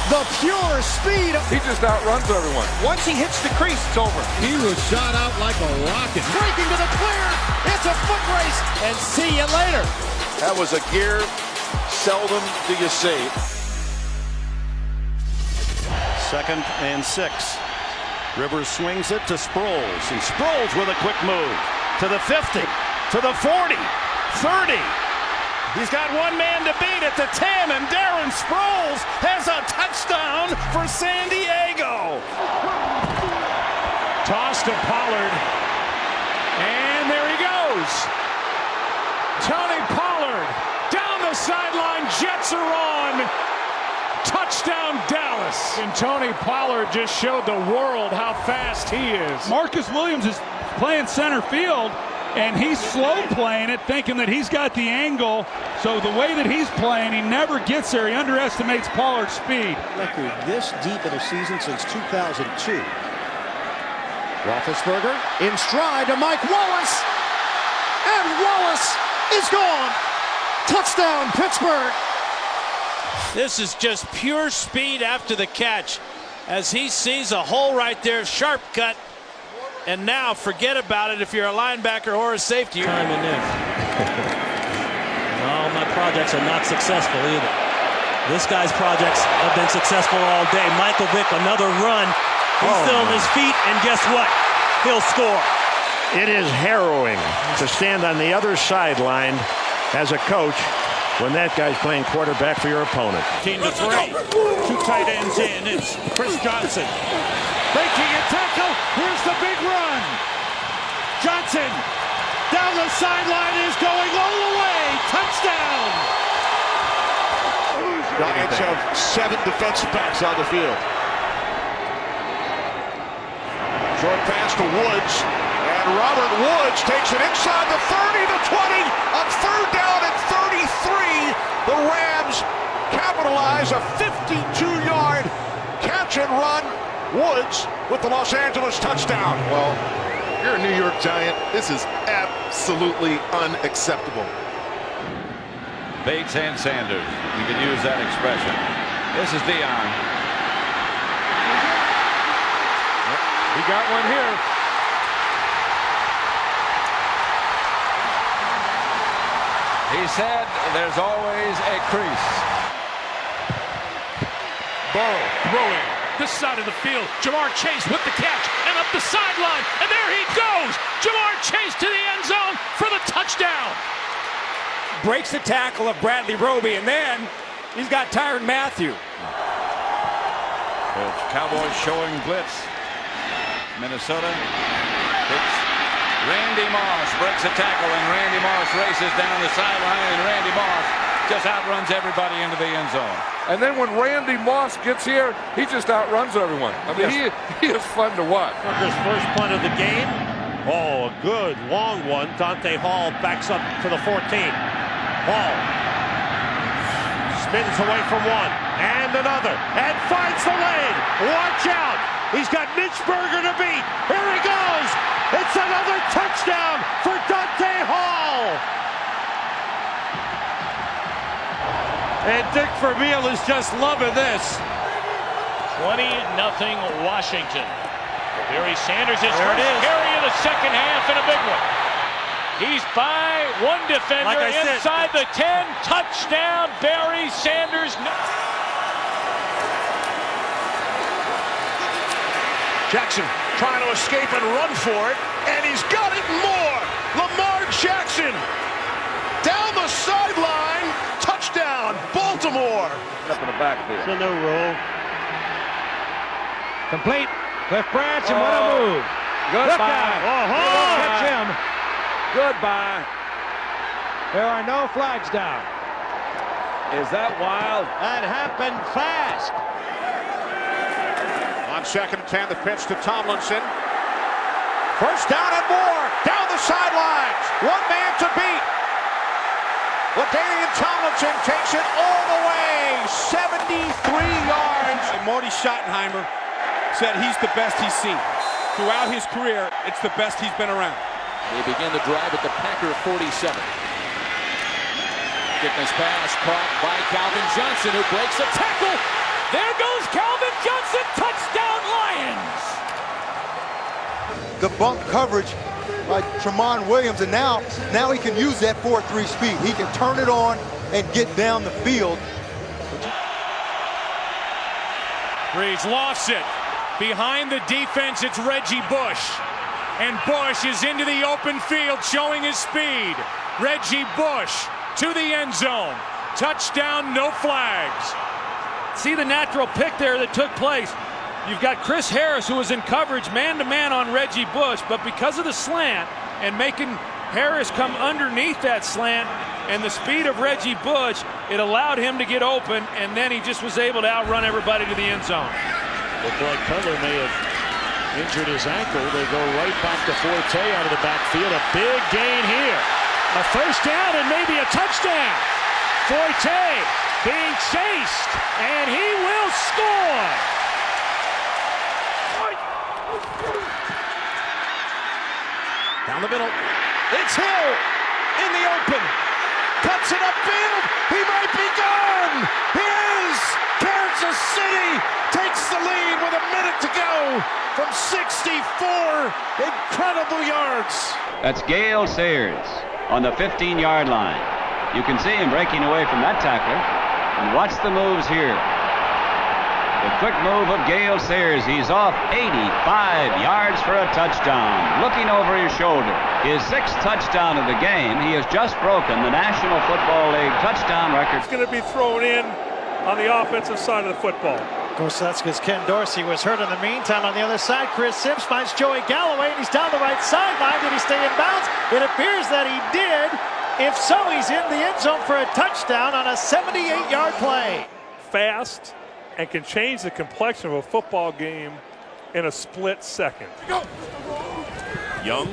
The pure speed. He just outruns everyone. Once he hits the crease, it's over. He was shot out like a rocket. Breaking to the clear. It's a foot race. And see you later. That was a gear seldom do you see. 2nd and 6. Rivers swings it to Sproles, and Sproles with a quick move to the 50, to the 40, 30. He's got one man to beat at the 10, and Darren Sproles has a touchdown for San Diego. Toss to Pollard, and there he goes. Tony Pollard down the sideline, Jets are on. Touchdown Dallas. And Tony Pollard just showed the world how fast he is. Marcus Williams is playing center field, and he's slow playing it, thinking that he's got the angle. So the way that he's playing, he never gets there. He underestimates Pollard's speed. Record this deep in a season since 2002. Roethlisberger in stride to Mike Wallace, and Wallace is gone. Touchdown Pittsburgh. This is just pure speed after the catch, as he sees a hole right there, sharp cut, and now forget about it if you're a linebacker or a safety. Time in there. No, my projects are not successful either. This guy's projects have been successful all day. Michael Vick, another run. He's still on his feet, and guess what? He'll score. It is harrowing to stand on the other sideline as a coach when that guy's playing quarterback for your opponent. 15 to 3. Two tight ends in. It's Chris Johnson. Breaking a tackle. Here's the big run. Johnson down the sideline is going all the way. Touchdown. Giants have 7 defensive backs on the field. Short pass to Woods, and Robert Woods takes it inside the 30, the 20, on 3rd down and 33. The Rams capitalize a 52-yard catch and run. Woods with the Los Angeles touchdown. Well, you're a New York Giant. This is absolutely unacceptable. Bates and Sanders. You can use that expression. This is Dion. He got one here. He said there's always a crease. Burrow throwing this side of the field. Jamar Chase with the catch and up the sideline. And there he goes. Jamar Chase to the end zone for the touchdown. Breaks the tackle of Bradley Roby, and then he's got Tyrann Mathieu. The Cowboys showing blitz. Minnesota hits Randy Moss, breaks a tackle, and Randy Moss races down the sideline, and Randy Moss just outruns everybody into the end zone. And then when Randy Moss gets here, he just outruns everyone. I mean, he is fun to watch. Parker's first punt of the game. Oh, a good long one. Dante Hall backs up to the 14. Hall spins away from one and another and finds the lane. Watch out. He's got Mitch Berger to beat. Here he goes. It's another touchdown for Dante Hall. And Dick Vermeil is just loving this. 20-0 Washington. Barry Sanders is There it is. carry in the second half and a big one. He's by one defender Like I said. inside the 10. Touchdown, Barry Sanders. Jackson trying to escape and run for it, and he's got it more. Lamar Jackson down the sideline, touchdown, Baltimore. Up in the backfield. It's a new rule. Complete. Cliff Branch, and what a move. Goodbye. Catch him. Goodbye. There are no flags down. Is that wild? That happened fast. On 2nd and 10, the pitch to Tomlinson. First down and more. Down the sidelines. One man to beat. LaDainian Tomlinson takes it all the way. 73 yards. And Marty Schottenheimer said he's the best he's seen. Throughout his career, it's the best he's been around. They begin the drive at the Packer 47. Fitness pass caught by Calvin Johnson, who breaks a tackle. There goes Calvin Johnson. Touchdown, Lions. The bump coverage by Tramon Williams, and now he can use that 4-3 speed. He can turn it on and get down the field. Breeze lofts it. Behind the defense, it's Reggie Bush. And Bush is into the open field, showing his speed. Reggie Bush to the end zone. Touchdown, no flags. See the natural pick there that took place. You've got Chris Harris, who was in coverage man-to-man on Reggie Bush, but because of the slant and making Harris come underneath that slant and the speed of Reggie Bush, it allowed him to get open, and then he just was able to outrun everybody to the end zone. Looked like Cutler may have injured his ankle. They go right back to Forte out of the backfield. A big gain here. A first down and maybe a touchdown. Forte being chased, and he will score. Down the middle. It's Hill in the open. Cuts it upfield. He might be gone. He is. Kansas City takes the lead with a minute to go from 64 incredible yards. That's Gale Sayers on the 15-yard line. You can see him breaking away from that tackler. And watch the moves here. The quick move of Gale Sayers. He's off 85 yards for a touchdown. Looking over his shoulder. His 6th touchdown of the game. He has just broken the National Football League touchdown record. It's going to be thrown in on the offensive side of the football. Of course, that's because Ken Dorsey was hurt in the meantime. On the other side, Chris Sims finds Joey Galloway, and he's down the right sideline. Did he stay in bounds? It appears that he did. If so, he's in the end zone for a touchdown on a 78-yard play. Fast and can change the complexion of a football game in a split second. Young,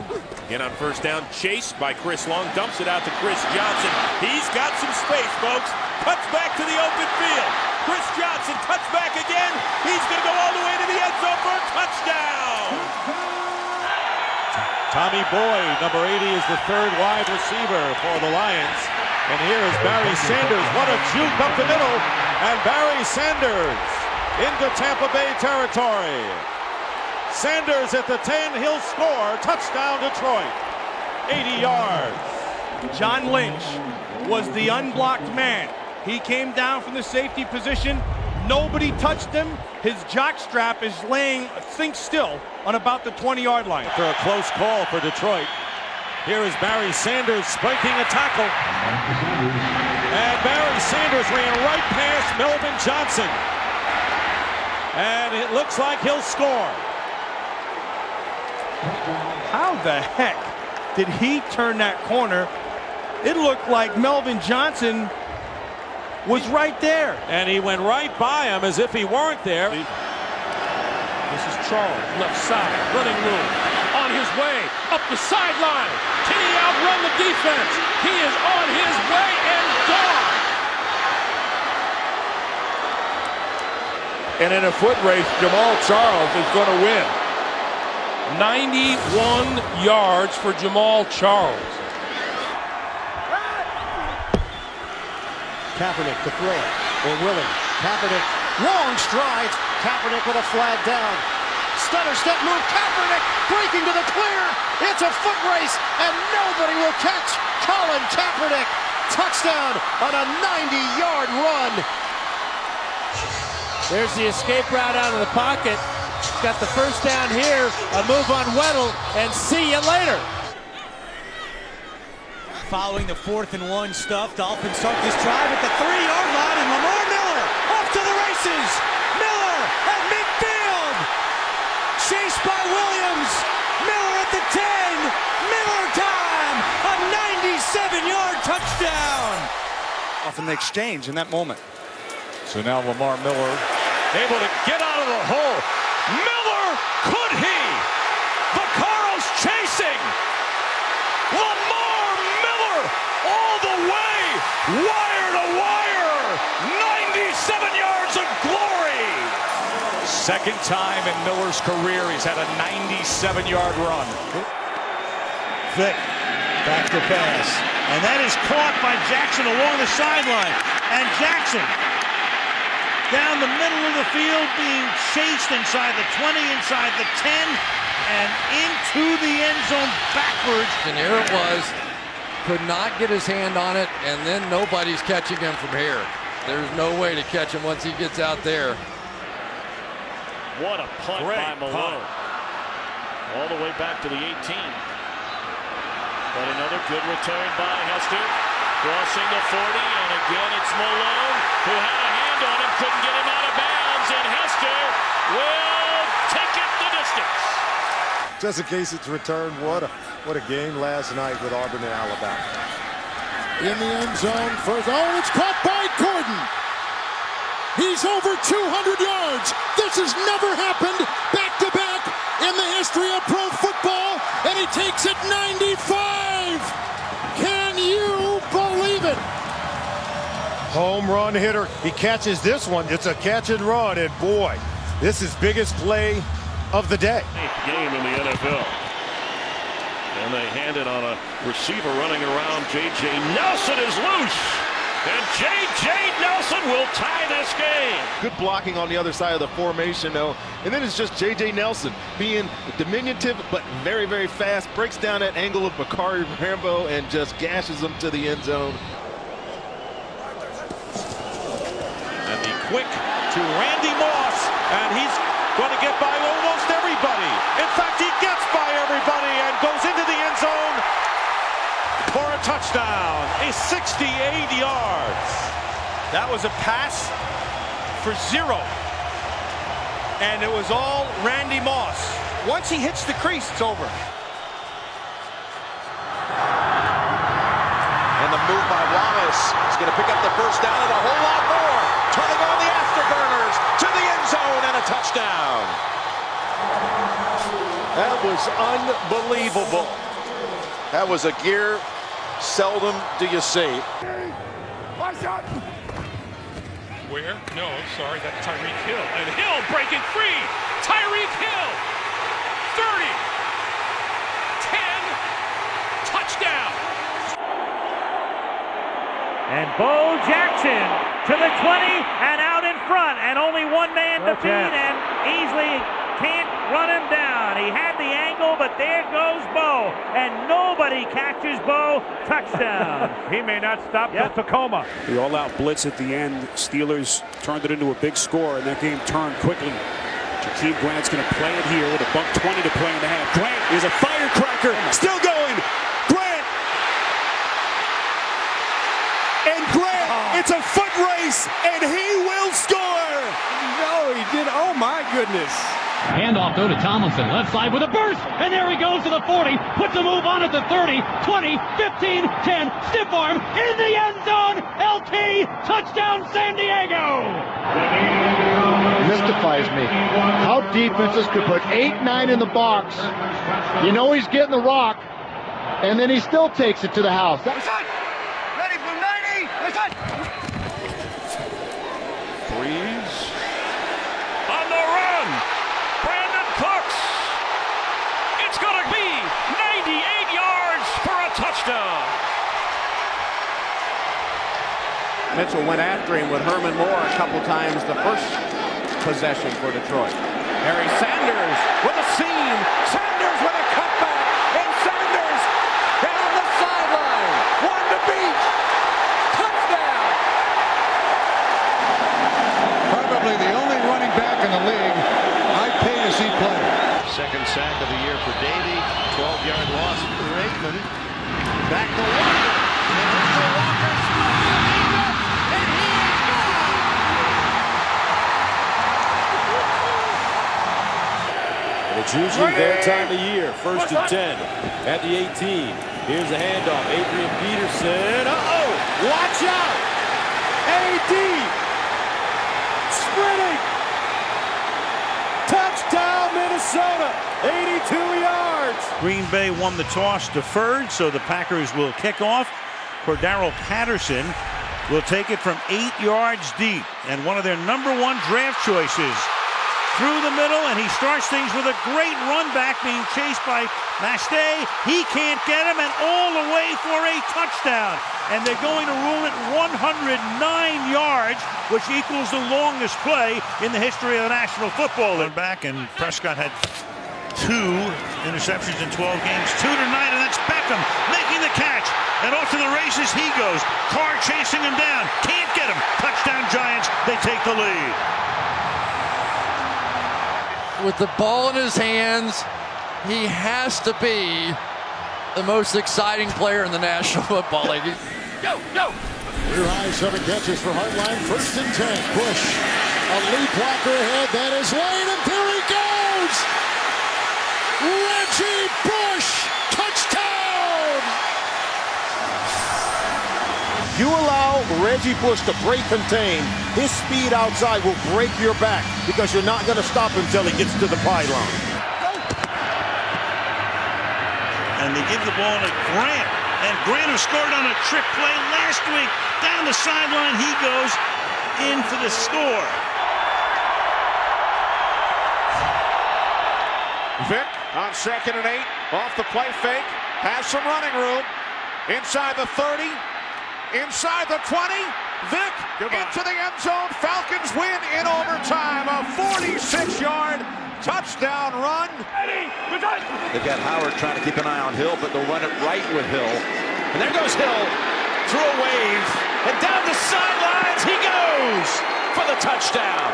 again on first down, chased by Chris Long, dumps it out to Chris Johnson. He's got some space, folks. Cuts back to the open field. Chris Johnson cuts back again. He's going to go all the way to the end zone for a touchdown. Tommy Boyd, number 80, is the 3rd wide receiver for the Lions. And here is Barry Sanders. What a juke up the middle. And Barry Sanders into Tampa Bay territory. Sanders at the 10, he'll score. Touchdown, Detroit. 80 yards. John Lynch was the unblocked man. He came down from the safety position. Nobody touched him. His jockstrap is laying think still on about the 20-yard line. After a close call for Detroit. Here is Barry Sanders breaking a tackle. And Barry Sanders ran right past Melvin Johnson. And it looks like he'll score. How the heck did he turn that corner? It looked like Melvin Johnson was right there. And he went right by him as if he weren't there. This is Charles, left side, running room. On his way, up the sideline. Can he outrun the defense? He is on his way and gone. And in a foot race, Jamal Charles is going to win. 91 yards for Jamal Charles. Kaepernick to throw. Or Willing. Kaepernick, long strides. Kaepernick with a flag down. Stutter step move. Kaepernick breaking to the clear. It's a foot race, and nobody will catch Colin Kaepernick. Touchdown on a 90-yard run. There's the escape route out of the pocket. He's got the first down here. A move on Weddle, and see you later. Following the 4th and 1 stuff, Dolphins start this drive at the 3-yard line, and Lamar Miller off to the races. Miller at midfield, chased by Williams. Miller at the 10. Miller time, a 97-yard touchdown. Off in the exchange in that moment. So now Lamar Miller able to get out of the hole. Miller, could he? Vaccaro's chasing. Lamar Miller all the way, wire to wire. 97 yards of glory. Second time in Miller's career he's had a 97-yard run. Vick, back to pass. And that is caught by Jackson along the sideline. And Jackson down the middle. middle of the field, being chased inside the 20, inside the 10, and into the end zone backwards. And here it was. Could not get his hand on it, and then nobody's catching him from here. There's no way to catch him once he gets out there. What a punt by Malone. All the way back to the 18. But another good return by Hester. Crossing the 40, and again it's Malone, who had a hand on him, couldn't get him out of bounds, and Hester will take it the distance. Just in case it's returned, what a game last night with Auburn and Alabama. In the end zone, first, oh, it's caught by Gordon. He's over 200 yards. This has never happened back-to-back in the history of pro football, and he takes it 95. Can you believe it? Home run hitter. He catches this one. It's a catch and run, and boy, this is biggest play of the day. Game in the NFL. And they hand it on a receiver running around. J.J. Nelson is loose. And J.J. Nelson will tie this game. Good blocking on the other side of the formation, though. And then it's just J.J. Nelson being diminutive but very, very fast. Breaks down that angle of Bakari Rambo and just gashes him to the end zone. And the quick to Randy Moss. And he's going to get by almost everybody. In fact, he gets by everybody and goes into the end zone for a touchdown, a 68 yards. That was a pass for 0. And it was all Randy Moss. Once he hits the crease, it's over. And the move by Wallace is going to pick up the first down and a whole lot more. Turning on the afterburners to the end zone and a touchdown. That was unbelievable. That was a gear seldom do you see. Where? No, sorry, that's Tyreek Hill. And Hill breaking free. Tyreek Hill. 30. 10. Touchdown. And Bo Jackson to the 20 and out in front, and only one man to beat, and easily can't run him down. He had the angle, but there goes Bo, and nobody catches Bo. Touchdown. He may not stop till Tacoma. The all-out blitz at the end. Steelers turned it into a big score, and that game turned quickly. Jakeem Grant's going to play it here with a buck 20 to play in the half. Grant is a firecracker, still going. Grant. And Grant, it's a foot race, and he will score. No, he did. Oh, my goodness. Handoff though to Tomlinson, left side with a burst, and there he goes to the 40, puts a move on at the 30, 20, 15, 10, stiff arm, in the end zone, LT, touchdown San Diego! Mystifies me. How defenses could put 8, 9 in the box. You know he's getting the rock, and then he still takes it to the house. Ready for 90. Breeze. On the run. Brandon Cooks. It's going to be 98 yards for a touchdown. Mitchell went after him with Herman Moore a couple times the first possession for Detroit. Harry Sanders with a seam. Sanders with a cutback. And Sanders down the sideline. One to beat. Touchdown. Probably the only running back in the league I pay to see play. Second sack of the year for Davey. 12-yard loss for Aikman. Back to Walker. It's usually their time of year. First and 10 at the 18. Here's the handoff. Adrian Peterson. Uh-oh! Watch out! AD sprinting. Touchdown, Minnesota. 82 yards. Green Bay won the toss, deferred, so the Packers will kick off. Cordero Patterson will take it from 8 yards deep, and one of their #1 draft choices through the middle, and he starts things with a great run back, being chased by Mastay. He can't get him, and all the way for a touchdown. and they're going to rule it 109 yards, which equals the longest play in the history of the National Football League. Back, and Prescott had 2 interceptions in 12 games, 2 tonight, and that's Beckham making the catch. And off to the races he goes. Carr chasing him down. Can't get him. Touchdown Giants. They take the lead. With the ball in his hands, he has to be the most exciting player in the National Football League. Go, go! Career high 7 catches for Hartline. 1st and 10. Bush. A lead blocker ahead. That is Lane, and there he goes! Reggie Bush! Touchdown! You allow Reggie Bush to break contain, his speed outside will break your back because you're not going to stop him until he gets to the pylon. And they give the ball to Grant. And Grant, who scored on a trick play last week, down the sideline he goes in for the score. Vick on 2nd and 8, off the play fake, has some running room, inside the 30, inside the 20, Vick into the end zone, Falcons win in overtime, a 46-yard touchdown run. They've got Howard trying to keep an eye on Hill, but they'll run it right with Hill. And there goes Hill through a wave, and down the sidelines he goes for the touchdown.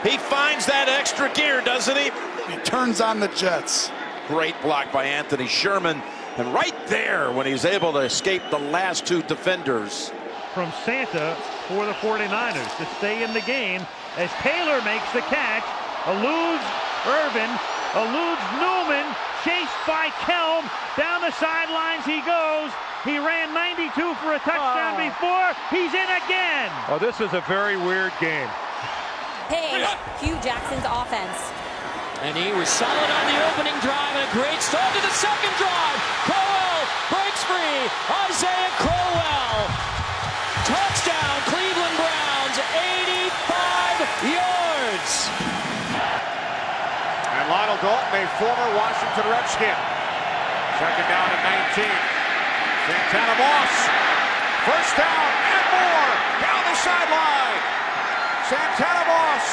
He finds that extra gear, doesn't he? He turns on the Jets. Great block by Anthony Sherman. And right there, when he's able to escape the last 2 defenders. From Santa for the 49ers to stay in the game as Taylor makes the catch, eludes Irvin, eludes Newman, chased by Kelm, down the sidelines he goes. He ran 92 for a touchdown before, he's in again. Oh, this is a very weird game. Hey, Hugh Jackson's offense. And he was solid on the opening drive, and a great start to the second drive. Crowell breaks free. Isaiah Crowell. Touchdown, Cleveland Browns, 85 yards. And Lionel Dalton, a former Washington Redskin. 2nd down and 19. Santana Moss, 1st down and more, down the sideline. Santana Moss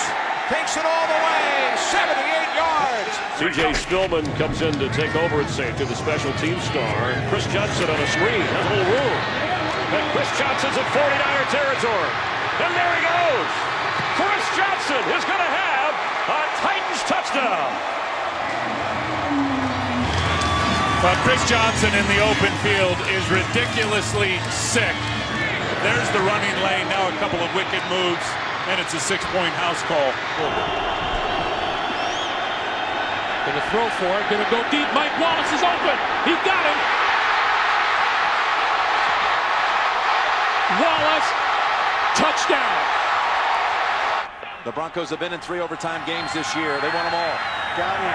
takes it all the way, 78 yards. C.J. Spillman comes in to take over at safety, the special team star. And Chris Johnson on a screen, has a little room. And Chris Johnson's in 49er territory. And there he goes. Chris Johnson is going to have a Titans touchdown. But Chris Johnson in the open field is ridiculously sick. There's the running lane, now a couple of wicked moves, and it's a 6-point house call. Gonna throw for it, gonna go deep. Mike Wallace is open. He got him. Wallace, touchdown. The Broncos have been in 3 overtime games this year. They won them all. Got him.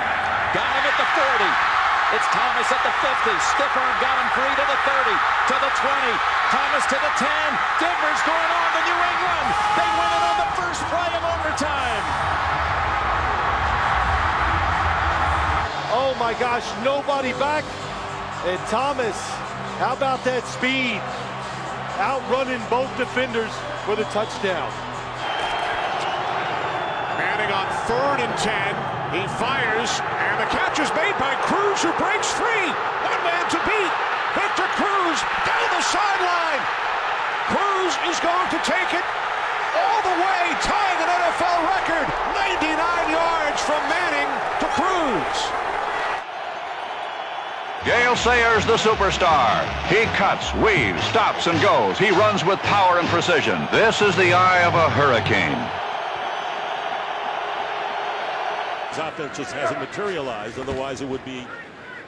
Got him at the 40. It's Thomas at the 50. Stiff arm got him free to the 30, to the 20. Thomas to the 10. Denver's going on to New England. They win it on the first play of overtime. Oh my gosh, nobody back. And Thomas, how about that speed? Outrunning both defenders for the touchdown. Manning on 3rd and 10. He fires, and the catch is made by Cruz, who breaks free. One man to beat. Victor Cruz down the sideline. Cruz is going to take it all the way, tying an NFL record. 99 yards from Manning to Cruz. Gale Sayers, the superstar. He cuts, weaves, stops, and goes. He runs with power and precision. This is the eye of a hurricane. His offense just hasn't materialized, otherwise it would be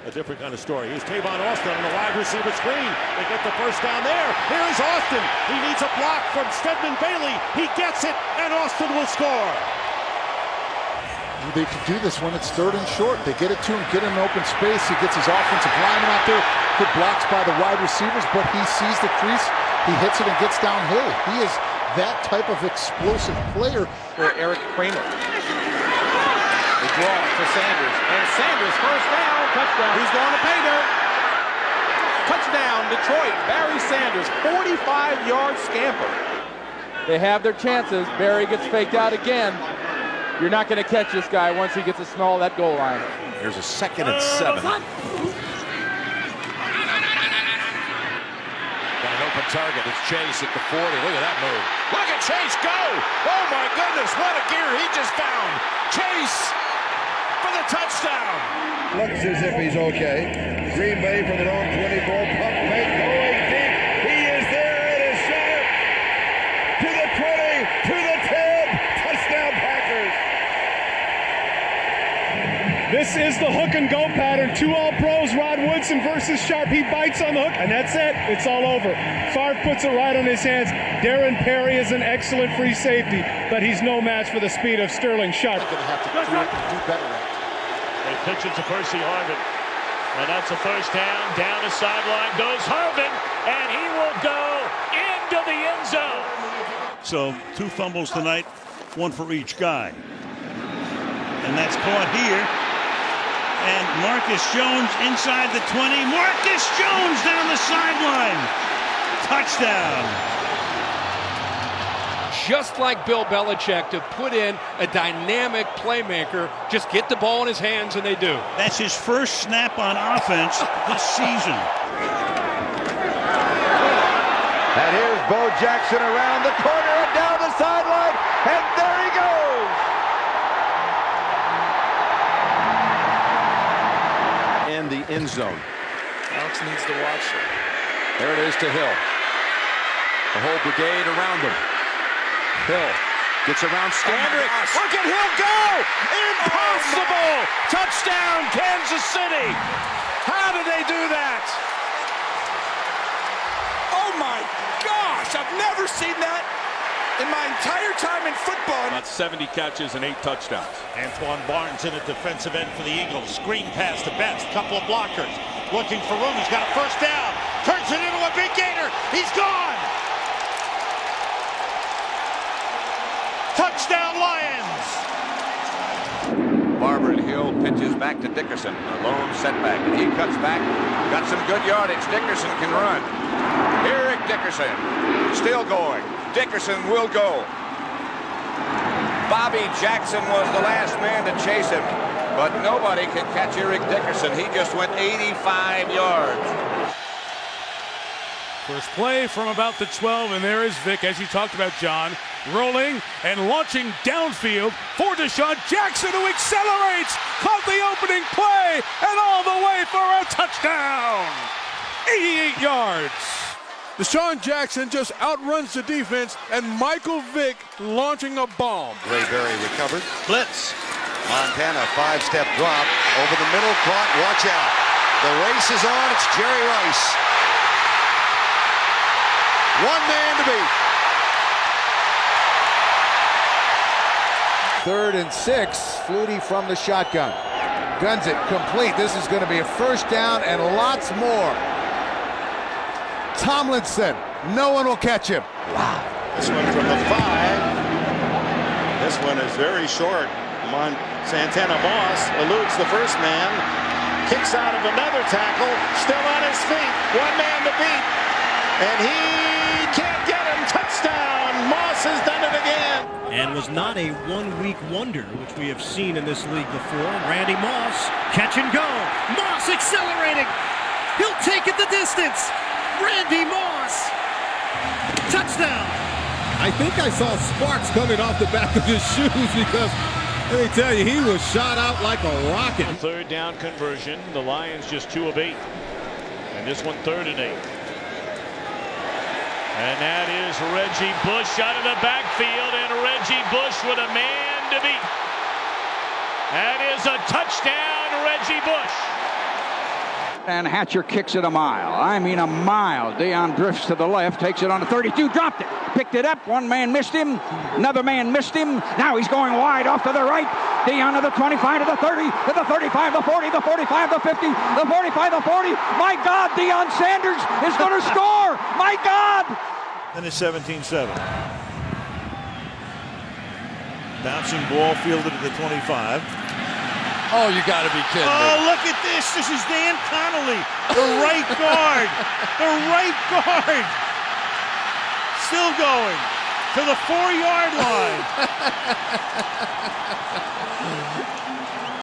a different kind of story. Here's Tavon Austin on the wide receiver screen. They get the first down there. Here's Austin. He needs a block from Stedman Bailey. He gets it, and Austin will score. They can do this when it's 3rd and short. They get it to him, get him in open space. He gets his offensive lineman out there. Good blocks by the wide receivers, but he sees the crease. He hits it and gets downhill. He is that type of explosive player. For Eric Kramer. They draw it for Sanders. And Sanders, 1st down, touchdown. He's going to pay dirt. Touchdown, Detroit. Barry Sanders, 45-yard scamper. They have their chances. Barry gets faked out again. You're not going to catch this guy once he gets a smell of that goal line. Here's a 2nd and 7. Got an open target. It's Chase at the 40. Look at that move. Look at Chase go! Oh my goodness, what a gear he just found. Chase for the touchdown. Looks as if he's okay. Green Bay from their own 24. Pump fake going deep. He is there. It is sharp. To the 20. To the 10. Touchdown Packers. This is the hook and go pattern. 2 All-Pros, Rod Woodson versus Sharp. He bites on the hook, and that's it. It's all over. Favre puts it right on his hands. Darren Perry is an excellent free safety, but he's no match for the speed of Sterling Sharp. Going to have to do better. They pitch it to Percy Harvin. And that's a first down. Down the sideline goes Harvin, and he will go into the end zone. So 2 fumbles tonight, 1 for each guy. And that's caught here. And Marcus Jones inside the 20. Marcus Jones down the sideline. Touchdown. Just like Bill Belichick, to put in a dynamic playmaker, just get the ball in his hands, and they do. That's his first snap on offense this season. And here's Bo Jackson around the corner and down the sideline. And there he goes. In the end zone. Alex needs to watch it. There it is to Hill. The whole brigade around him. Hill gets around Scandrick. Look at Hill go! Impossible! Touchdown, Kansas City! How did they do that? Oh my gosh! I've never seen that in my entire time in football. About 70 catches and 8 touchdowns. Antoine Barnes in a defensive end for the Eagles. Screen pass to Betts. Couple of blockers. Looking for room. He's got a first down. Turns it into a big gainer. He's gone! Touchdown, Lions! Barber and Hill pitches back to Dickerson. A lone setback, and he cuts back. Got some good yardage. Dickerson can run. Eric Dickerson still going. Dickerson will go. Bobby Jackson was the last man to chase him, but nobody can catch Eric Dickerson. He just went 85 yards. First play from about the 12, and there is Vic, as you talked about, John, rolling and launching downfield for Deshaun Jackson, who accelerates, caught the opening play, and all the way for a touchdown. 88 yards. Deshaun Jackson just outruns the defense, and Michael Vick launching a bomb. Ray Berry recovered. Blitz. Montana, 5-step drop over the middle. Caught. Watch out. The race is on. It's Jerry Rice. 1 man to beat. 3rd and 6. Flutie from the shotgun. Guns it complete. This is going to be a first down and lots more. Tomlinson. No one will catch him. Wow. This one from the 5. This one is very short. Santana Moss eludes the first man. Kicks out of another tackle. Still on his feet. 1 man to beat. And he can't get him. Touchdown. Moss has done it again. And was not a one-week wonder, which we have seen in this league before. Randy Moss, catch and go. Moss accelerating. He'll take it the distance. Randy Moss. Touchdown. I think I saw sparks coming off the back of his shoes because, let me tell you, he was shot out like a rocket. 3rd down conversion. The Lions just 2 of 8. And this one 3rd and 8. And that is Reggie Bush out of the backfield, and Reggie Bush with a man to beat. That is a touchdown, Reggie Bush. And Hatcher kicks it a mile. I mean a mile. Deion drifts to the left, takes it on the 32, dropped it, picked it up. 1 man missed him. Another man missed him. Now he's going wide off to the right. Deion to the 25, to the 30, to the 35, the 40, the 45, the 50, the 45, the 40. My God, Deion Sanders is going to score. My God. Then it's 17-7. Bouncing ball fielded at the 25. Oh, you got to be kidding me. Oh, look at this. This is Dan Connolly, the right guard. The right guard. Still going to the 4-yard line.